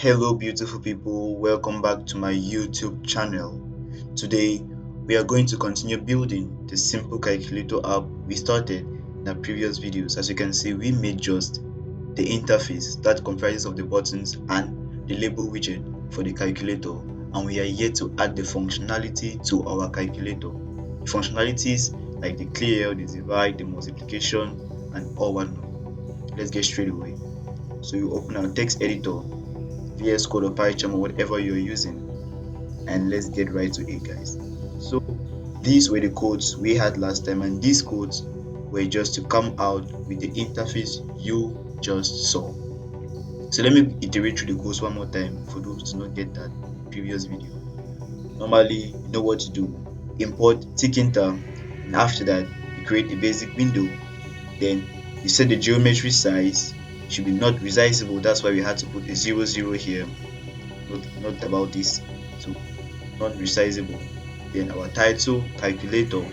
Hello, beautiful people. Welcome back to my YouTube channel. Today, we are going to continue building the simple calculator app we started in our previous videos. As you can see, we made just the interface that comprises of the buttons and the label widget for the calculator, and we are yet to add the functionality to our calculator. The functionalities like the clear, the divide, the multiplication, and all whatnot. Let's get straight away. So you open our text editor, VS Code or PyCharm or whatever you're using, and let's get right to it, guys. So these were the codes we had last time, and these codes were just to come out with the interface you just saw. So let me iterate through the codes one more time for those who do not get that previous video. Normally, you know what to do. Import Tkinter, and after that, you create a basic window. Then you set the geometry size. It should be not resizable. That's why we had to put a 00 here. Not about this. So non-resizable. Then our title calculator.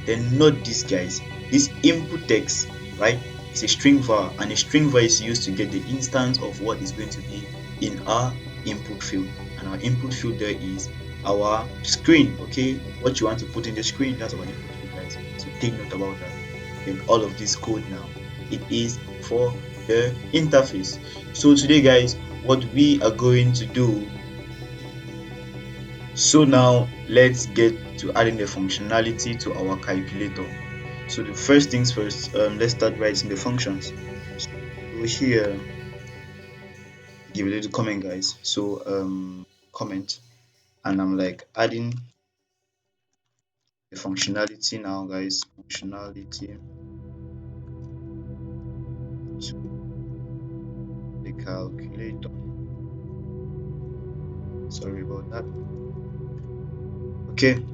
Then note this, guys, this input text, right, is a string var, and a string var is used to get the instance of what is going to be in our input field, and our input field there is our screen. Okay, what you want to put in the screen, that's our input field, guys, so take note about that. Then all of this code now, it is for the interface. So today, guys, what we are going to do, so now let's get to adding the functionality to our calculator. So the first things first, let's start writing the functions. So go here, give a little comment, guys. So comment, and I'm like adding the functionality now, guys. Functionality to the calculator. Sorry about that. Okay,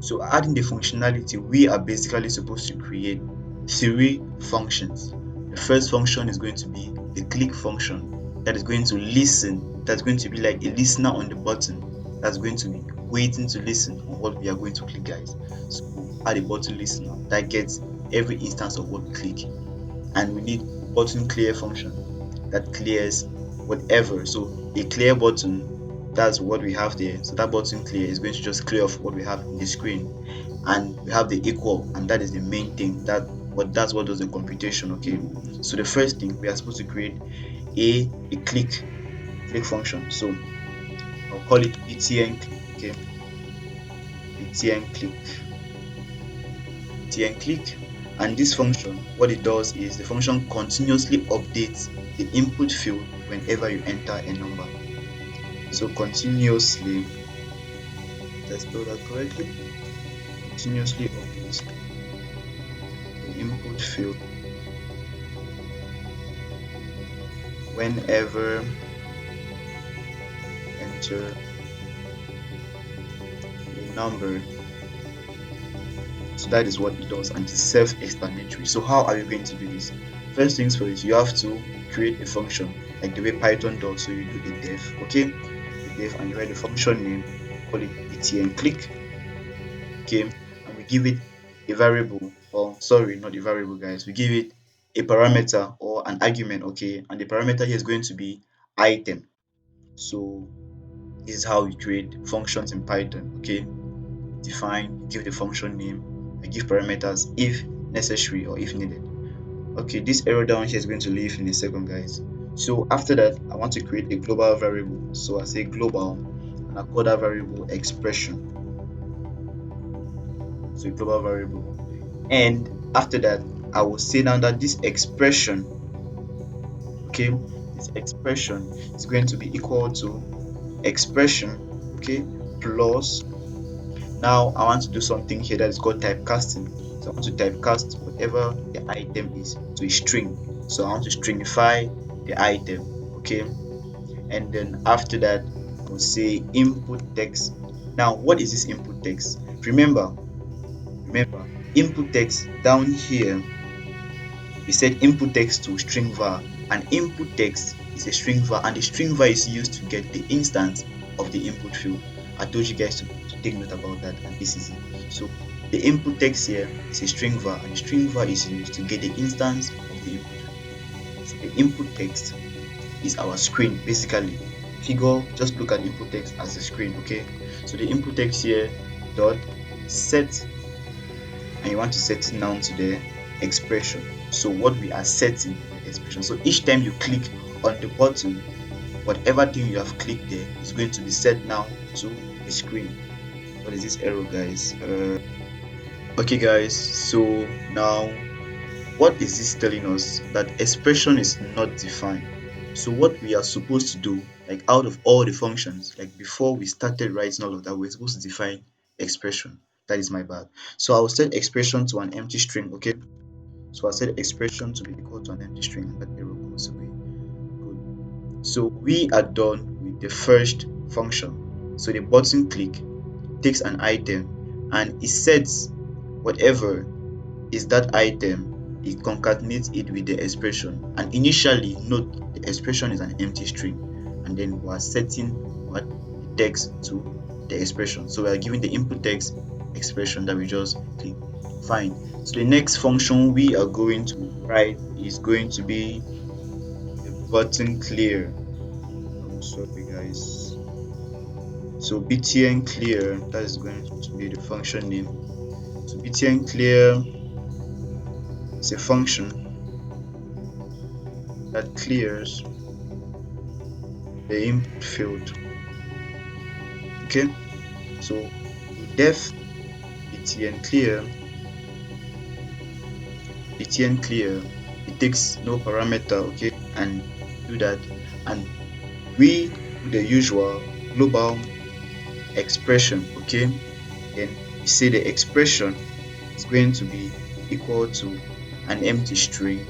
so adding the functionality, we are basically supposed to create three functions. The first function is going to be the click function, that is going to listen. That's going to be like a listener on the button, that's going to be waiting to listen on what we are going to click, guys. So add a button listener that gets every instance of what we click, and we need button clear function that clears whatever. So a clear button, that's what we have there. So that button clear is going to just clear off what we have in the screen, and we have the equal, and that is the main thing. That's what does the computation. Okay, so the first thing, we are supposed to create a click function. So I'll call it btn click. Okay, btn click, and this function, what it does is the function continuously updates the input field whenever you enter a number. So continuously, let's spell that correctly, continuously updates the input field whenever enter a number. So that is what it does, and it's self-explanatory. So how are you going to do this? First things first, you have to create a function like the way Python does. So you do a def, okay, a def, and you write the function name, call it btn click. Okay, and we give it a variable, or sorry, not a variable, guys, we give it a parameter or an argument. Okay, and the parameter here is going to be item. So this is how we create functions in Python. Okay, define, give the function name, and give parameters if necessary or if needed. Okay, this arrow down here is going to leave in a second, guys. So after that, I want to create a global variable. So I say global, and I call that variable expression. So a global variable, and after that, I will say now that this expression, okay, this expression is going to be equal to expression, okay, plus, now I want to do something here that is called typecasting. So I want to typecast whatever the item is to a string. So I want to stringify the item, okay, and then after that, I will say input text. Now what is this input text? Remember, input text down here, we set input text to string var, and input text is a string var, and the string var is used to get the instance of the input field. I told you guys to take note about that, and this is it. So the input text here is a string var, and the string var is used to get the instance of the input. So the input text is our screen basically. Figure, just look at input text as a screen, okay? So the input text here dot set, and you want to set it now to the expression. So what we are setting the expression. So each time you click on the button, whatever thing you have clicked there is going to be set now to the screen. What is this error, guys? Okay, guys. So now, what is this telling us? That expression is not defined. So what we are supposed to do, like out of all the functions, like before we started writing all of that, we're supposed to define expression. That is my bad. So I will set expression to an empty string, okay? So I set expression to be equal to an empty string, and that error goes away. Good. So we are done with the first function. So the button click takes an item and it sets whatever is that item, it concatenates it with the expression. And initially, note the expression is an empty string, and then we are setting what the text to the expression. So we are giving the input text expression that we just click. Fine. So the next function we are going to write is going to be the button clear. I'm sorry, guys. So btn clear, that is going to be the function name. So btn clear is a function that clears the input field. Okay, so def btn clear, it takes no parameter, okay, and do that, and we do the usual global expression, okay. Then we say the expression is going to be equal to an empty string,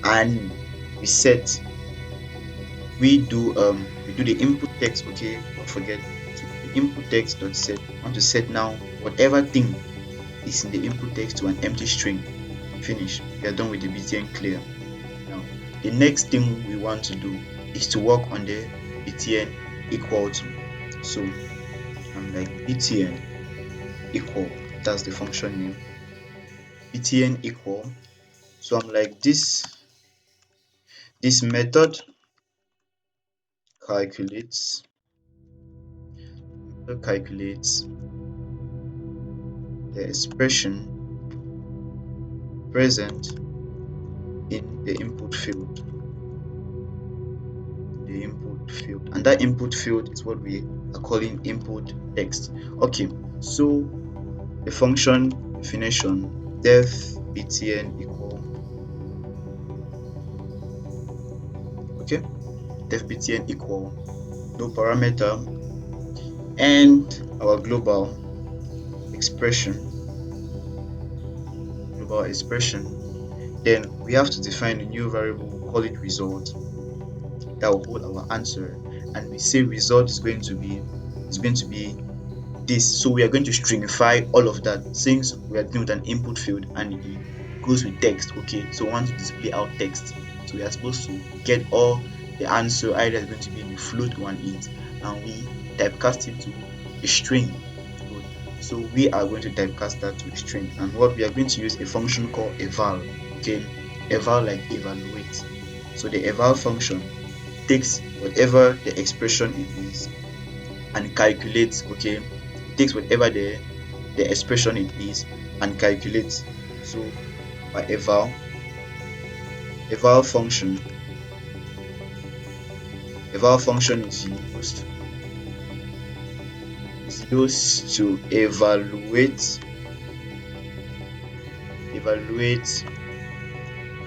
and we set, we do the input text, okay, don't forget. So the input text dot set, I want to set now whatever thing is in the input text to an empty string. Finish. We are done with the btn clear. Now the next thing we want to do is to work on the btn equal to. So I'm like btn equal, that's the function name, btn equal. So I'm like this method calculates the expression present in the input field, and that input field is what we are calling input text. Okay, so the function definition, def btn equal, okay, def btn equal, no parameter, and our expression global expression. Then we have to define a new variable, we'll call it result, that will hold our answer, and we say result is going to be this. So we are going to stringify all of that, since we are dealing with an input field and it goes with text, okay. So we want to display out text, so we are supposed to get all the answer either is going to be in the float or an int, and we typecast it to a string. Good. So we are going to typecast that to a string, and what we are going to use a function called eval, okay. Eval like evaluate. So the eval function takes whatever the expression it is and calculates, okay. It takes whatever the expression it is and calculates. So by eval function is used to evaluate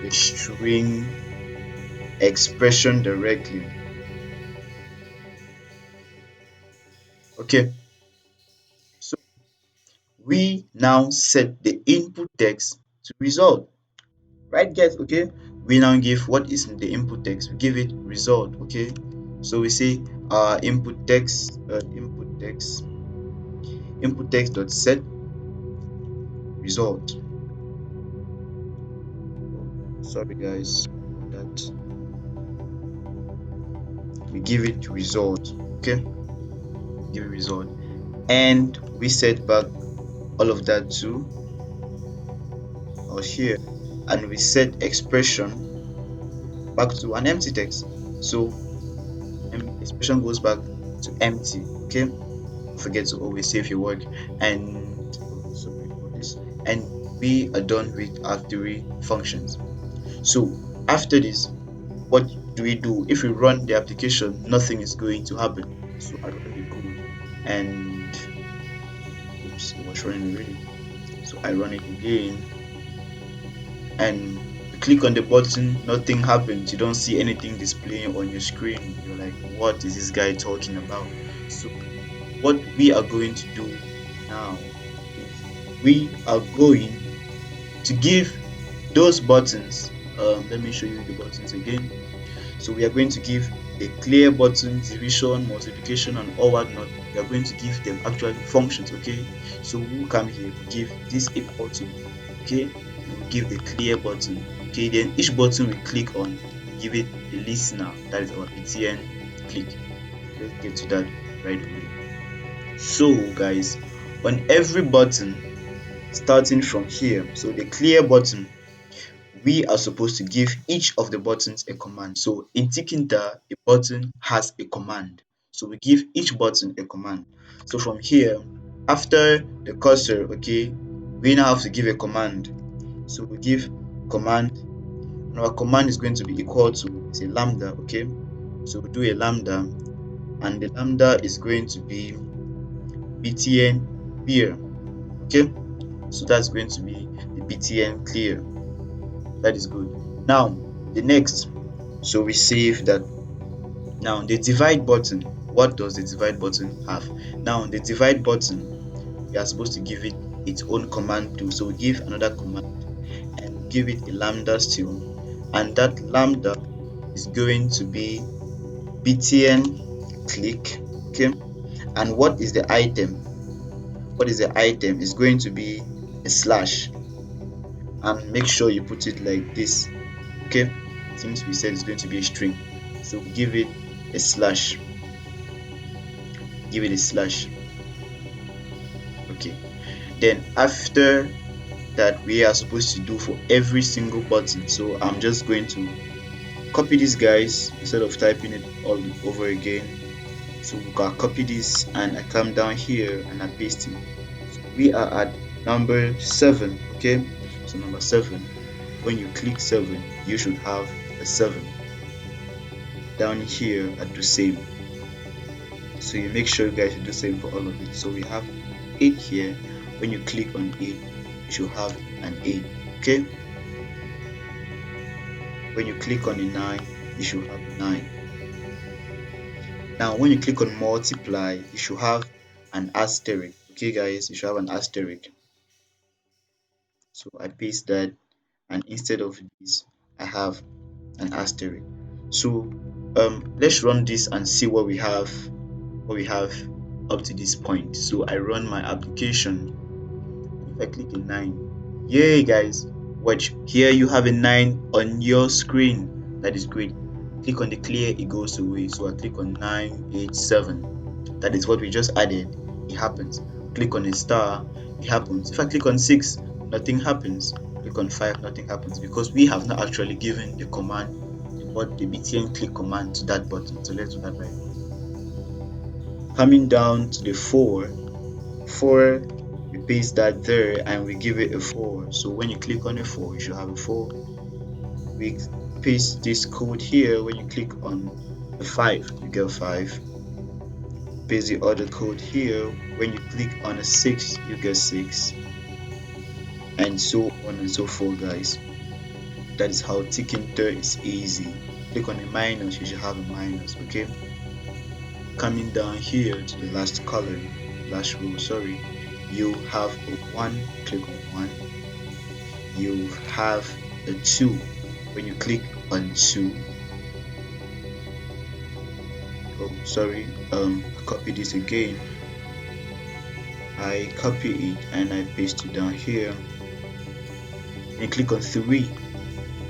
the string expression directly. Okay, so we now set the input text to result, right guys? Okay, we now give what is in the input text, we give it result, okay. So we say input text dot set result. Oh, sorry guys for that. We give it result, okay, give it result, and we set back all of that to or here, and we set expression back to an empty text. So expression goes back to empty. Okay, don't forget to always save your work. And oh, sorry for this. And we are done with our three functions. So after this, what do we do? If we run the application, nothing is going to happen. So I run the code, and oops, it was running already. So I run it again, and you click on the button, nothing happens. You don't see anything displaying on your screen. You're like, what is this guy talking about? So what we are going to do now is we are going to give those buttons, let me show you the buttons again. So we are going to give the clear button, division, multiplication, and all whatnot. We are going to give them actually functions. Okay, so we'll come here, we give this equal to, okay, and we give the clear button. Okay, then each button we click on, give it a listener, that is our btn click. Let's get to that right away. So guys, on every button starting from here, so the clear button, we are supposed to give each of the buttons a command. So in Tkinter, a button has a command. So we give each button a command. So from here, after the cursor, okay, we now have to give a command. So we give command, and our command is going to be equal to, it's a lambda, okay? So we do a lambda, and the lambda is going to be btn clear, okay? So that's going to be the btn clear. That is good. Now, the next, so we save that. Now, the divide button, what does the divide button have? Now, the divide button, we are supposed to give it its own command too. So we give another command, and we give it a lambda still, and that lambda is going to be btn click, okay? And what is the item? What is the item? Is going to be a slash, and make sure you put it like this, okay? Since we said it's going to be a string, so give it a slash, give it a slash, okay? Then after that, we are supposed to do for every single button. So I'm just going to copy these guys instead of typing it all over again. So we can copy this, and I come down here and I paste it. So we are at number 7, okay? So number 7, when you click 7, you should have a 7. Down here I do same. So you make sure you guys do the same for all of it. So we have 8 here. When you click on 8, you should have an 8, okay? When you click on a 9, you should have a 9. Now when you click on multiply, you should have an asterisk, okay guys? You should have an asterisk. So I paste that, and instead of this, I have an asterisk. So let's run this and see what we have up to this point. So I run my application. If I click a 9, yay guys, watch here, you have a 9 on your screen. That is great. Click on the clear, it goes away. So I click on 987. That is what we just added. It happens. Click on a star, it happens. If I click on 6, nothing happens. Click on 5, nothing happens, because we have not actually given the command, the btn click command to that button. So let's do that right away. Coming down to the 4, we paste that there and we give it a 4. So when you click on a 4, you should have a 4. We paste this code here. When you click on a 5, you get a 5. Paste the other code here. When you click on a 6, you get 6, and so on and so forth, guys. That is how Tkinter is easy. Click on a minus, you should have a minus, okay? Coming down here to the last column, last row, sorry, you have a 1, click on 1. You have a 2. When you click on 2, oh sorry, copy this again. I copy it and I paste it down here. When you click on 3, you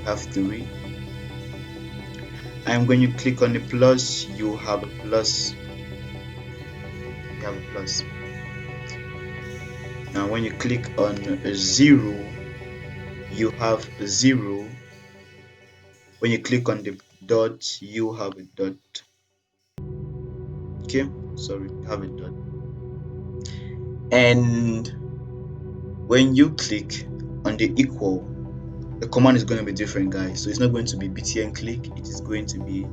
have 3. And when you click on the plus, you have a plus. You have a plus. Now when you click on a 0, you have a 0. When you click on the dot, you have a dot. Okay, sorry, you have a dot. And when you click on the equal, the command is going to be different, guys. So it's not going to be btn click, it is going to be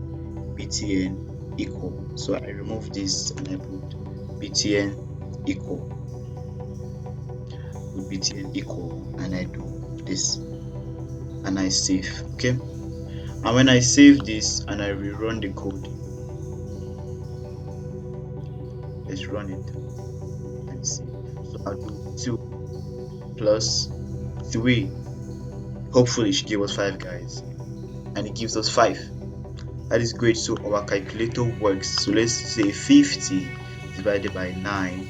btn equal. So I remove this and I put btn equal, put btn equal, and I do this and I save. Okay, and when I save this and I rerun the code, let's run it and see. So I'll do 2 plus 3. Hopefully it should give us 5, guys, and it gives us 5. That is great. So our calculator works. So let's say 50 divided by 9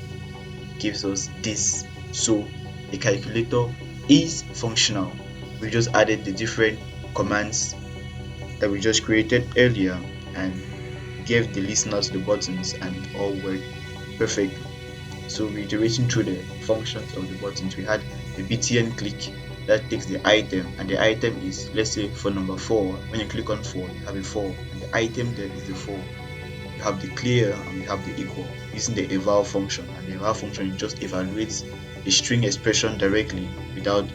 gives us this. So the calculator is functional. We just added the different commands that we just created earlier and gave the listeners the buttons, and it all worked perfectly. So reiterating through the functions of the buttons, we had the btn click that takes the item, and the item is, let's say for number 4, when you click on 4 you have a 4, and the item there is the 4. You have the clear and we have the equal using the eval function, and the eval function just evaluates a string expression directly without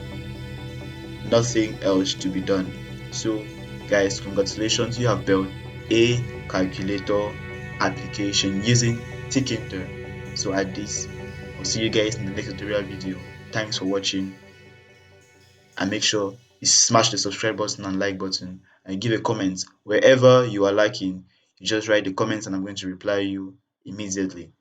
nothing else to be done. So guys, congratulations, you have built a calculator application using Tkinter. So at this, I'll see you guys in the next tutorial video. Thanks for watching, and make sure you smash the subscribe button and like button, and give a comment wherever you are liking. You just write the comments and I'm going to reply you immediately.